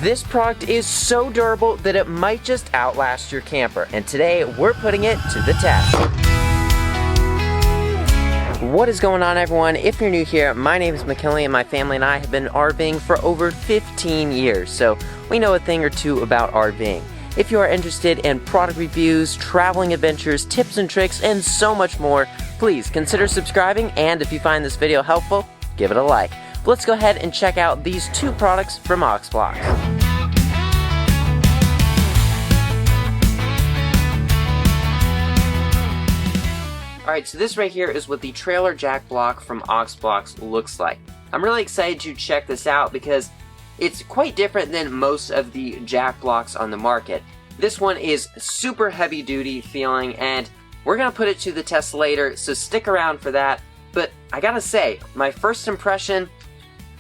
This product is so durable that it might just outlast your camper, and today we're putting it to the test. What is going on, everyone? If you're new here, my name is McKinley and my family and I have been RVing for over 15 years, so we know a thing or two about RVing. If you are interested in product reviews, traveling adventures, tips and tricks, and so much more, please consider subscribing, and if you find this video helpful, give it a like. But let's go ahead and check out these two products from Outlast. Alright, so this right here is what the trailer jack block from Outlast looks like. I'm really excited to check this out because it's quite different than most of the jack blocks on the market. This one is super heavy duty feeling, and we're going to put it to the test later, so stick around for that. But I gotta say, my first impression,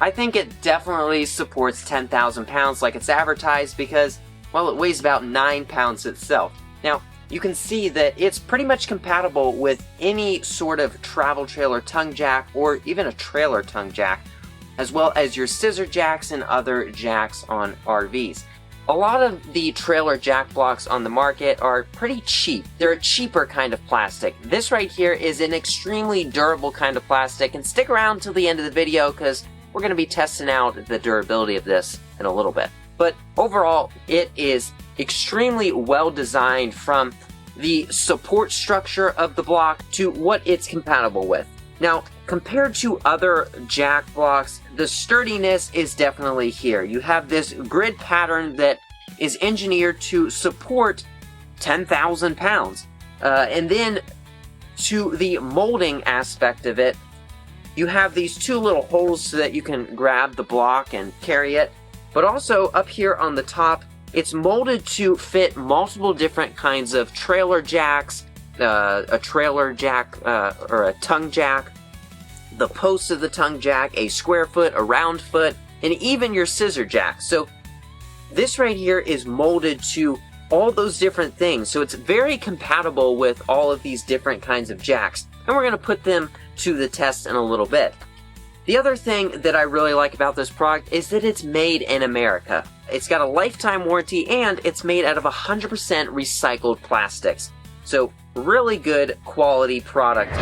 I think it definitely supports 10,000 pounds like it's advertised because, well, it weighs about 9 pounds itself. Now, you can see that it's pretty much compatible with any sort of travel trailer tongue jack or even a trailer tongue jack, as well as your scissor jacks and other jacks on RVs. A lot of the trailer jack blocks on the market are pretty cheap. They're a cheaper kind of plastic. This right here is an extremely durable kind of plastic, and stick around till the end of the video because we're going to be testing out the durability of this in a little bit. But overall, it is extremely well designed from the support structure of the block to what it's compatible with. Now, compared to other jack blocks, the sturdiness is definitely here. You have this grid pattern that is engineered to support 10,000 pounds. And then to the molding aspect of it, you have these two little holes so that you can grab the block and carry it. But also up here on the top, it's molded to fit multiple different kinds of trailer jacks, a trailer jack or a tongue jack, the posts of the tongue jack, a square foot, a round foot, and even your scissor jack. So this right here is molded to all those different things. So it's very compatible with all of these different kinds of jacks. And we're going to put them to the test in a little bit. The other thing that I really like about this product is that it's made in America. It's got a lifetime warranty and it's made out of 100% recycled plastics. So really good quality product.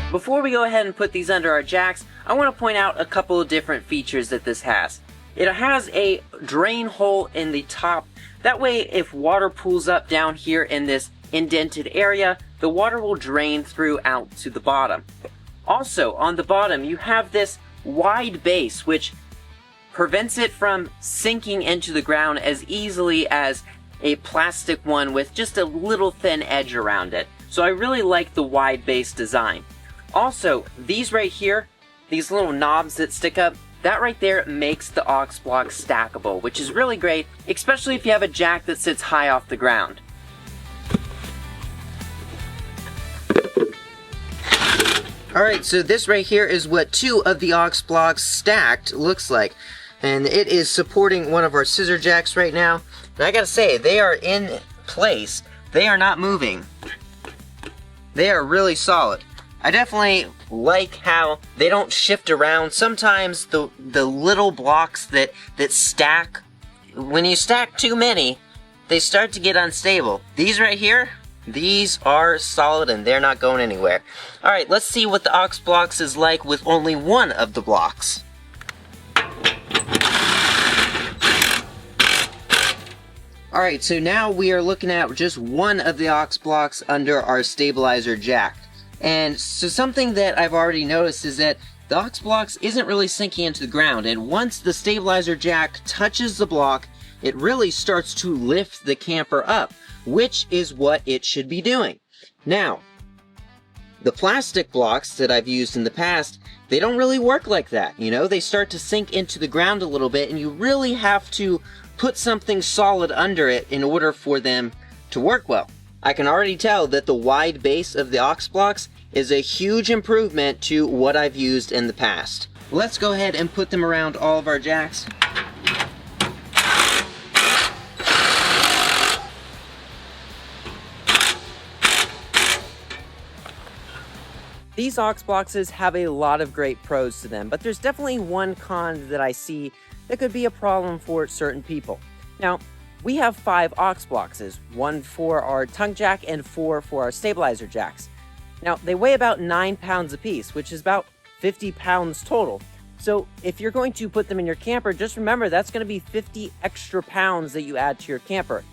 Before we go ahead and put these under our jacks, I want to point out a couple of different features that this has. It has a drain hole in the top. That way, if water pools up down here in this indented area, the water will drain through out to the bottom. Also, on the bottom, you have this wide base, which prevents it from sinking into the ground as easily as a plastic one with just a little thin edge around it. So I really like the wide base design. Also, these right here, these little knobs that stick up, that right there makes the aux block stackable, which is really great, especially if you have a jack that sits high off the ground. Alright, so this right here is what two of the aux blocks stacked looks like. And it is supporting one of our scissor jacks right now. And I gotta say, they are in place. They are not moving. They are really solid. I definitely like how they don't shift around. Sometimes the little blocks that stack, when you stack too many, they start to get unstable. These right here, these are solid and they're not going anywhere. Alright, let's see what the aux blocks is like with only one of the blocks. Alright, so now we are looking at just one of the aux blocks under our stabilizer jack. And so something that I've already noticed is that the aux blocks isn't really sinking into the ground, and once the stabilizer jack touches the block, it really starts to lift the camper up, which is what it should be doing. Now, the plastic blocks that I've used in the past, they don't really work like that, you know? They start to sink into the ground a little bit, and you really have to put something solid under it in order for them to work well. I can already tell that the wide base of the aux blocks is a huge improvement to what I've used in the past. Let's go ahead and put them around all of our jacks. These aux boxes have a lot of great pros to them, but there's definitely one con that I see that could be a problem for certain people. Now, we have 5 aux boxes, 1 for our tongue jack and 4 for our stabilizer jacks. Now, they weigh about 9 pounds apiece, which is about 50 pounds total. So if you're going to put them in your camper, just remember that's going to be 50 extra pounds that you add to your camper.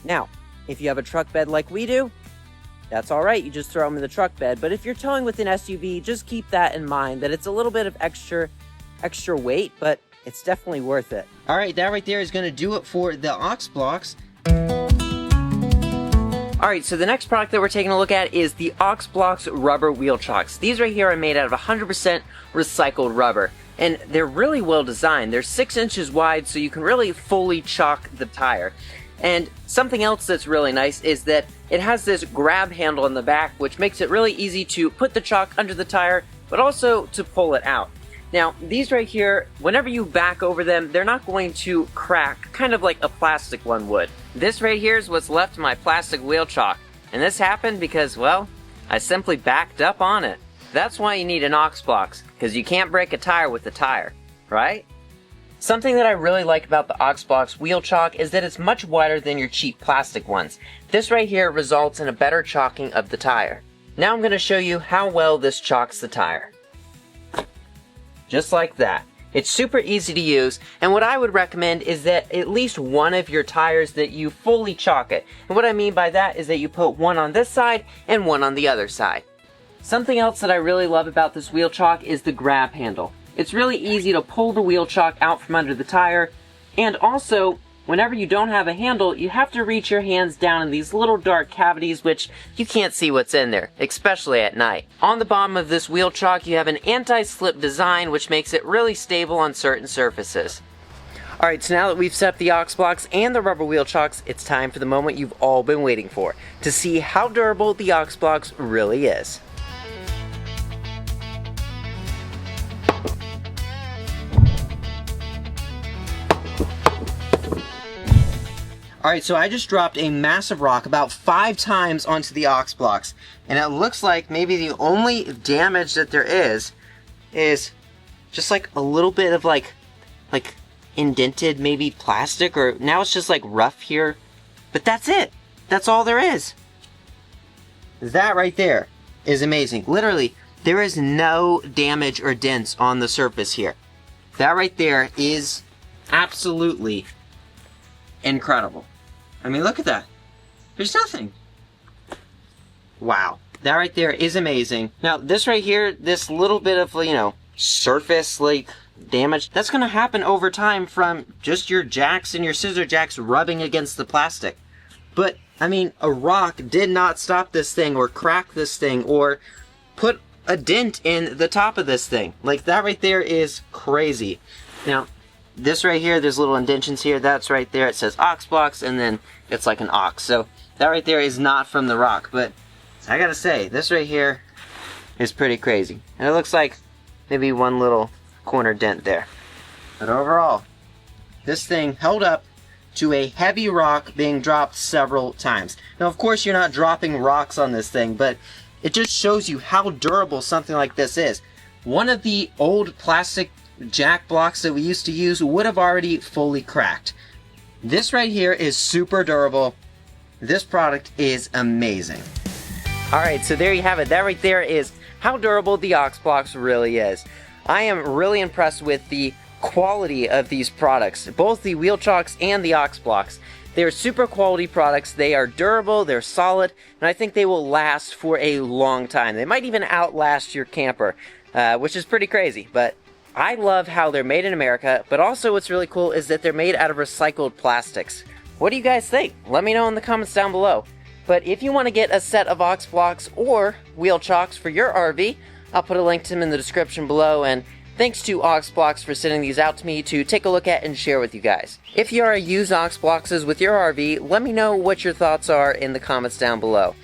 Now, if you have a truck bed like we do, that's all right, you just throw them in the truck bed. But if you're towing with an SUV, just keep that in mind, that it's a little bit of extra weight, but it's definitely worth it. All right, that right there is going to do it for the aux blocks. All right, so the next product that we're taking a look at is the aux blocks rubber wheel chocks. These right here are made out of 100% recycled rubber, and they're really well designed. They're 6 inches wide, so you can really fully chock the tire. And something else that's really nice is that it has this grab handle in the back, which makes it really easy to put the chalk under the tire, but also to pull it out. Now, these right here, whenever you back over them, they're not going to crack, kind of like a plastic one would. This right here is what's left of my plastic wheel chalk, and this happened because, well, I simply backed up on it. That's why you need an aux box, because you can't break a tire with a tire, right? Something that I really like about the aux box wheel chalk is that it's much wider than your cheap plastic ones. This right here results in a better chalking of the tire. Now I'm going to show you how well this chalks the tire. Just like that. It's super easy to use, and what I would recommend is that at least one of your tires that you fully chalk it. And what I mean by that is that you put one on this side and one on the other side. Something else that I really love about this wheel chalk is the grab handle. It's really easy to pull the wheel chalk out from under the tire, and also, whenever you don't have a handle, you have to reach your hands down in these little dark cavities which you can't see what's in there, especially at night. On the bottom of this wheel chalk, you have an anti-slip design which makes it really stable on certain surfaces. Alright, so now that we've set up the aux blocks and the rubber wheel chocks, it's time for the moment you've all been waiting for, to see how durable the aux blocks really is. Alright, so I just dropped a massive rock about 5 times onto the aux blocks, and it looks like maybe the only damage that there is just like a little bit of like indented maybe plastic, or now it's just like rough here, but that's it. That's all there is. That right there is amazing. Literally, there is no damage or dents on the surface here. That right there is absolutely incredible. I mean, look at that. There's nothing. Wow. That right there is amazing. Now, this right here, this little bit of, surface, damage, that's going to happen over time from just your jacks and your scissor jacks rubbing against the plastic. But, I mean, a rock did not stop this thing or crack this thing or put a dent in the top of this thing. That right there is crazy. Now, this right here, there's little indentions here. That's right there. It says aux blocks, and then it's like an ox. So that right there is not from the rock. But I gotta say, this right here is pretty crazy. And it looks like maybe one little corner dent there. But overall, this thing held up to a heavy rock being dropped several times. Now, of course, you're not dropping rocks on this thing, but it just shows you how durable something like this is. One of the old plastic jack blocks that we used to use would have already fully cracked. This right here is super durable. This product is amazing. Alright, so there you have it. That right there is how durable the aux blocks really is. I am really impressed with the quality of these products, both the wheel chocks and the aux blocks. They're super quality products. They are durable, they're solid, and I think they will last for a long time. They might even outlast your camper, which is pretty crazy, but I love how they're made in America, but also what's really cool is that they're made out of recycled plastics. What do you guys think? Let me know in the comments down below. But if you want to get a set of aux blocks or wheel chocks for your RV, I'll put a link to them in the description below, and thanks to aux blocks for sending these out to me to take a look at and share with you guys. If you already use aux blocks with your RV, let me know what your thoughts are in the comments down below.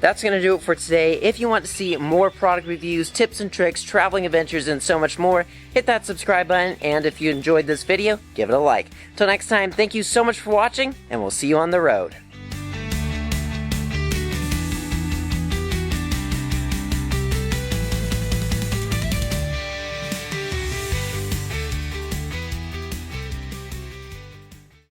That's going to do it for today. If you want to see more product reviews, tips and tricks, traveling adventures, and so much more, hit that subscribe button, and if you enjoyed this video, give it a like. Till next time, thank you so much for watching, and we'll see you on the road.